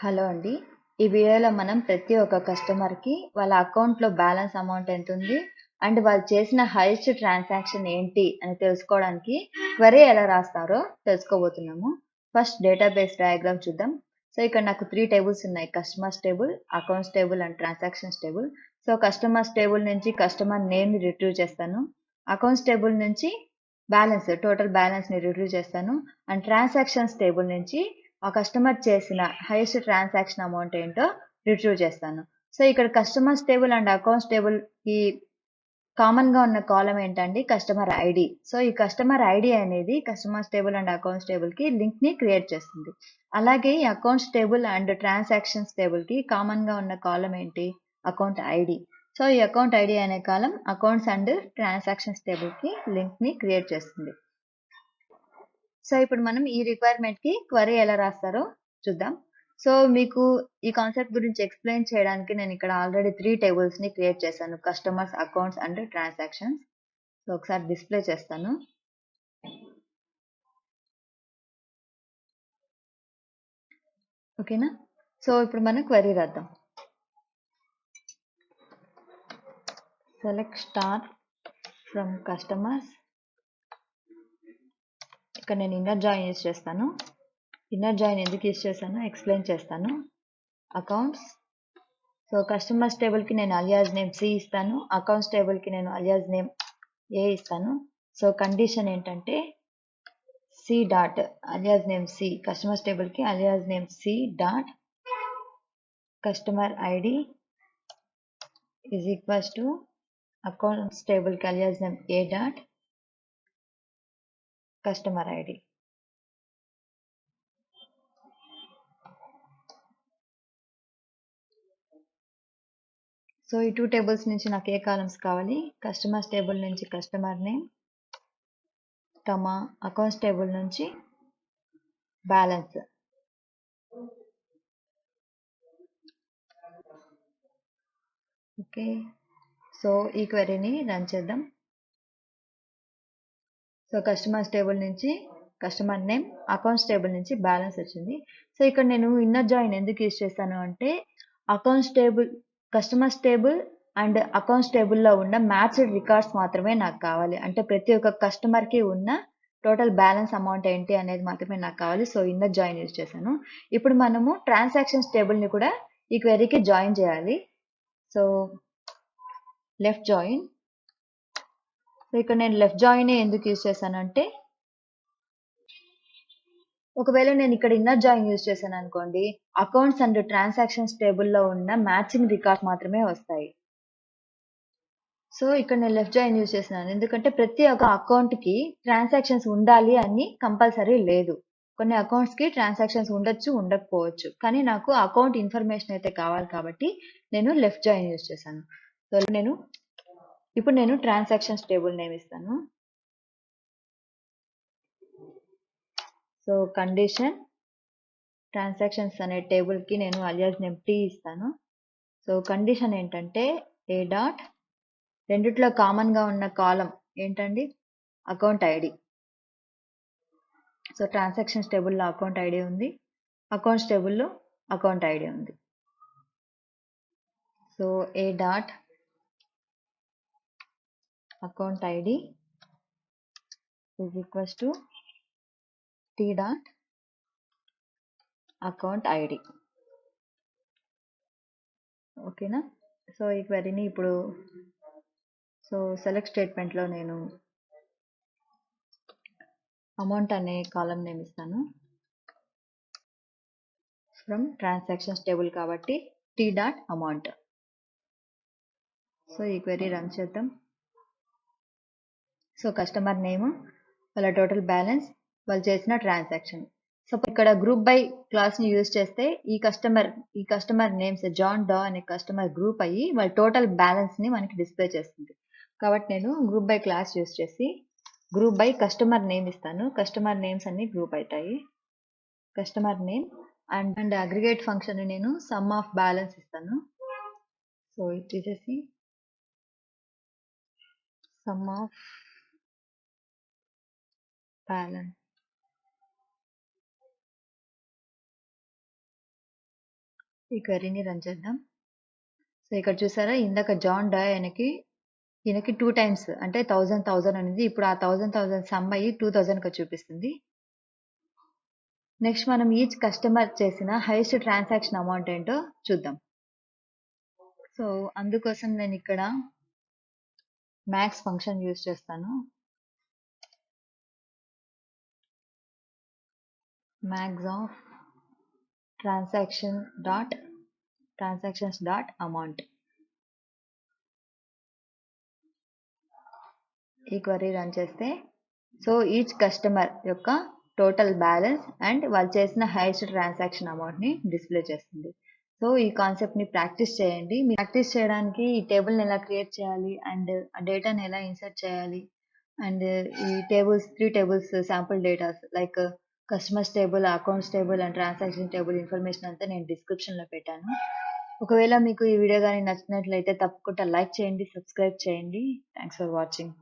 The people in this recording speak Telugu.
హలో అండి. ఈ వీడియోలో మనం ప్రతి ఒక్క కస్టమర్‌కి వాళ్ళ అకౌంట్‌లో బ్యాలెన్స్ అమౌంట్ ఎంతుంది? అండ్ వాళ్ళు చేసిన హైయెస్ట్ ట్రాన్సాక్షన్ ఏంటి అని తెలుసుకోవడానికి క్వెరీ ఎలా రాస్తారో తెలుసుకోబోతున్నాము. ఫస్ట్ డేటాబేస్ డయాగ్రామ్ చూద్దాం. సో, ఇక్కడ నాకు 3 టేబుల్స్ ఉన్నాయి. Customers table, accounts table and transactions table. So, customers table నుంచి కస్టమర్ నేమ్‌ని రిట్రీవ్ చేస్తాను. అకౌంట్స్ టేబుల్ నుంచి టోటల్ బ్యాలెన్స్‌ని రిట్రీవ్ చేస్తాను. అండ్ ట్రాన్సాక్షన్స్ టేబుల్ నుంచి ఆ కస్టమర్ చేసిన హైయెస్ట్ ట్రాన్సాక్షన్ అమౌంట్ ఏంటో రిట్రీవ్ చేస్తాను. సో ఇక్కడ customers table and accounts table కి కామన్ గా ఉన్న కాలం ఏంటండి కస్టమర్ ఐడి. సో ఈ కస్టమర్ ఐడి అనేది customers table and accounts table కి లింక్ ని క్రియేట్ చేస్తుంది. అలాగే ఈ accounts table and transactions table కి కామన్ గా ఉన్న కాలం ఏంటి అకౌంట్ ఐడి. సో ఈ అకౌంట్ ఐడి అనే కాలం అకౌంట్స్ అండ్ ట్రాన్సాక్షన్స్ టేబుల్ కి లింక్ ని క్రియేట్ చేస్తుంది. సో ఇప్పుడు మనం ఈ రిక్వైర్మెంట్ కి క్వరీ ఎలా రాస్తారో చూద్దాం. సో మీకు ఈ కాన్సెప్ట్ గురించి ఎక్స్ప్లెయిన్ చేయడానికి నేను ఇక్కడ ఆల్రెడీ 3 టేబుల్స్ ని క్రియేట్ చేశాను. Customers, accounts and transactions. So ఒకసారి డిస్ప్లే చేస్తాను. ఓకేనా? సో ఇప్పుడు మనం క్వరీ రాద్దాం. Select star from customers. ఇక్కడ నేను ఇన్నర్ జాయిన్ యూస్ చేస్తాను. ఇన్నర్ జాయిన్ ఎందుకు యూస్ చేశాను ఎక్స్ప్లెయిన్ చేస్తాను. అకౌంట్స్. సో కస్టమర్స్ టేబుల్ కి నేను అలియాస్ నేమ్ సి ఇస్తాను. అకౌంట్స్ టేబుల్ కి నేను అలియాస్ నేమ్ ఏ ఇస్తాను. సో కండిషన్ ఏంటంటే C dot alias name C customers table కి alias name C dot customer ID is equals to accounts table కి alias name A dot customer ID. So ఈ 2 టేబుల్స్ నుంచి నాకు ఏ కాలమ్స్ కావాలి కస్టమర్స్ టేబుల్ నుంచి customer name comma accounts table నుంచి బ్యాలెన్స్. ఓకే. సో ఈ క్వెరీని రన్ చేద్దాం. సో కస్టమర్స్ టేబుల్ నుంచి కస్టమర్ నేమ్ అకౌంట్స్ టేబుల్ నుంచి బ్యాలెన్స్ వచ్చింది. సో ఇక్కడ నేను ఇన్నర్ జాయిన్ ఎందుకు యూజ్ చేస్తాను అంటే accounts table customers table and accounts టేబుల్లో ఉన్న మ్యాచ్డ్ రికార్డ్స్ మాత్రమే నాకు కావాలి. అంటే ప్రతి ఒక్క కస్టమర్ కి ఉన్న టోటల్ బ్యాలెన్స్ అమౌంట్ ఏంటి అనేది మాత్రమే నాకు కావాలి. సో ఇన్నర్ జాయిన్ యూజ్ చేశాను. ఇప్పుడు మనము ట్రాన్సాక్షన్స్ టేబుల్ ని కూడా ఈ క్వెరీకి జాయిన్ చేయాలి. So left join. సో ఇక్కడ నేను లెఫ్ట్ జాయిన్ ఎందుకు యూజ్ చేశానంటే ఒకవేళ నేను ఇక్కడ ఇన్నర్ జాయిన్ యూజ్ చేశాను అనుకోండి అకౌంట్స్ అండ్ ట్రాన్సాక్షన్స్ టేబుల్లో ఉన్న మ్యాచింగ్ రికార్డ్స్ మాత్రమే వస్తాయి. సో ఇక్కడ నేను లెఫ్ట్ జాయిన్ యూజ్ చేస్తున్నాను ఎందుకంటే ప్రతి ఒక్క అకౌంట్ కి ట్రాన్సాక్షన్స్ ఉండాలి అని కంపల్సరీ లేదు. కొన్ని అకౌంట్స్ కి ట్రాన్సాక్షన్స్ ఉండొచ్చు ఉండకపోవచ్చు కానీ నాకు అకౌంట్ ఇన్ఫర్మేషన్ అయితే కావాలి కాబట్టి నేను లెఫ్ట్ జాయిన్ యూజ్ చేశాను. సో ఇప్పుడు నేను ట్రాన్సాక్షన్స్ టేబుల్ నేమ్ ఇస్తాను. సో కండిషన్ ట్రాన్సాక్షన్స్ అనే టేబుల్ కి నేను అలియాస్ నేమ్ టీ ఇస్తాను. సో కండిషన్ ఏంటంటే ఏ డాట్ రెండిట్లో కామన్ గా ఉన్న కాలం ఏంటండి అకౌంట్ ఐడి. సో ట్రాన్సాక్షన్స్ టేబుల్లో అకౌంట్ ఐడి ఉంది, అకౌంట్స్ టేబుల్లో అకౌంట్ ఐడి ఉంది. So A dot account ID is equals to T dot account ID. ఓకేనా? సో ఈ క్వెరీని ఇప్పుడు సో సెలెక్ట్ స్టేట్మెంట్లో నేను అమౌంట్ అనే కాలం నేమ్ ఇస్తాను. ఫ్రమ్ ట్రాన్సాక్షన్స్ టేబుల్ కాబట్టి టీ డాట్ అమౌంట్. సో ఈ క్వెరీ రన్ చేద్దాం. సో కస్టమర్ నేమ్, వాళ్ళ టోటల్ బ్యాలెన్స్, వాళ్ళు చేసిన ట్రాన్సాక్షన్. సో ఇక్కడ గ్రూప్ బై క్లాస్ ని యూజ్ చేస్తే ఈ కస్టమర్ నేమ్స్ జాన్ డా అనే కస్టమర్ గ్రూప్ అయ్యి వాళ్ళ టోటల్ బ్యాలెన్స్ ని మనకి డిస్ప్లే చేస్తుంది. కాబట్టి నేను గ్రూప్ బై క్లాస్ యూజ్ చేసి గ్రూప్ బై కస్టమర్ నేమ్ ఇస్తాను. కస్టమర్ నేమ్స్ అన్ని గ్రూప్ అవుతాయి. Customer name and aggregate function నేను సమ్ ఆఫ్ బ్యాలెన్స్ ఇస్తాను. సో ఇది తీసేసి సమ్ ఆఫ్ బ్యాలెన్స్. ఈ క్వెరీని రన్ చేద్దాం. సో ఇక్కడ చూసారా, ఇందాక జాన్ డా ఈయనకి 2 టైమ్స్ అంటే 1000 అనేది ఇప్పుడు ఆ 1000 సమ్ అయ్యి 2000 గా చూపిస్తుంది. నెక్స్ట్ మనం ఈచ్ కస్టమర్ చేసిన హైయెస్ట్ ట్రాన్సాక్షన్ అమౌంట్ ఏంటో చూద్దాం. సో అందుకోసం నేను ఇక్కడ మ్యాక్స్ ఫంక్షన్ యూజ్ చేస్తాను. Max of transactions dot amount. ఈ క్వరీ రన్ చేస్తే సో ఈచ్ కస్టమర్ యొక్క టోటల్ బ్యాలెన్స్ అండ్ వాళ్ళు చేసిన హైయెస్ట్ ట్రాన్సాక్షన్ అమౌంట్ ని డిస్ప్లే చేస్తుంది. సో ఈ కాన్సెప్ట్ ని ప్రాక్టీస్ చేయండి. ప్రాక్టీస్ చేయడానికి ఈ టేబుల్ ని ఎలా క్రియేట్ చేయాలి అండ్ ఆ డేటాని ఎలా ఇన్సర్ట్ చేయాలి అండ్ ఈ tables 3 tables sample datas like customers table, accounts table and transaction table information అంతా నేను డిస్క్రిప్షన్ లో పెట్టాను. ఒకవేళ మీకు ఈ వీడియో కానీ నచ్చినట్లయితే తప్పకుండా లైక్ చేయండి, సబ్స్క్రైబ్ చేయండి. Thanks for watching.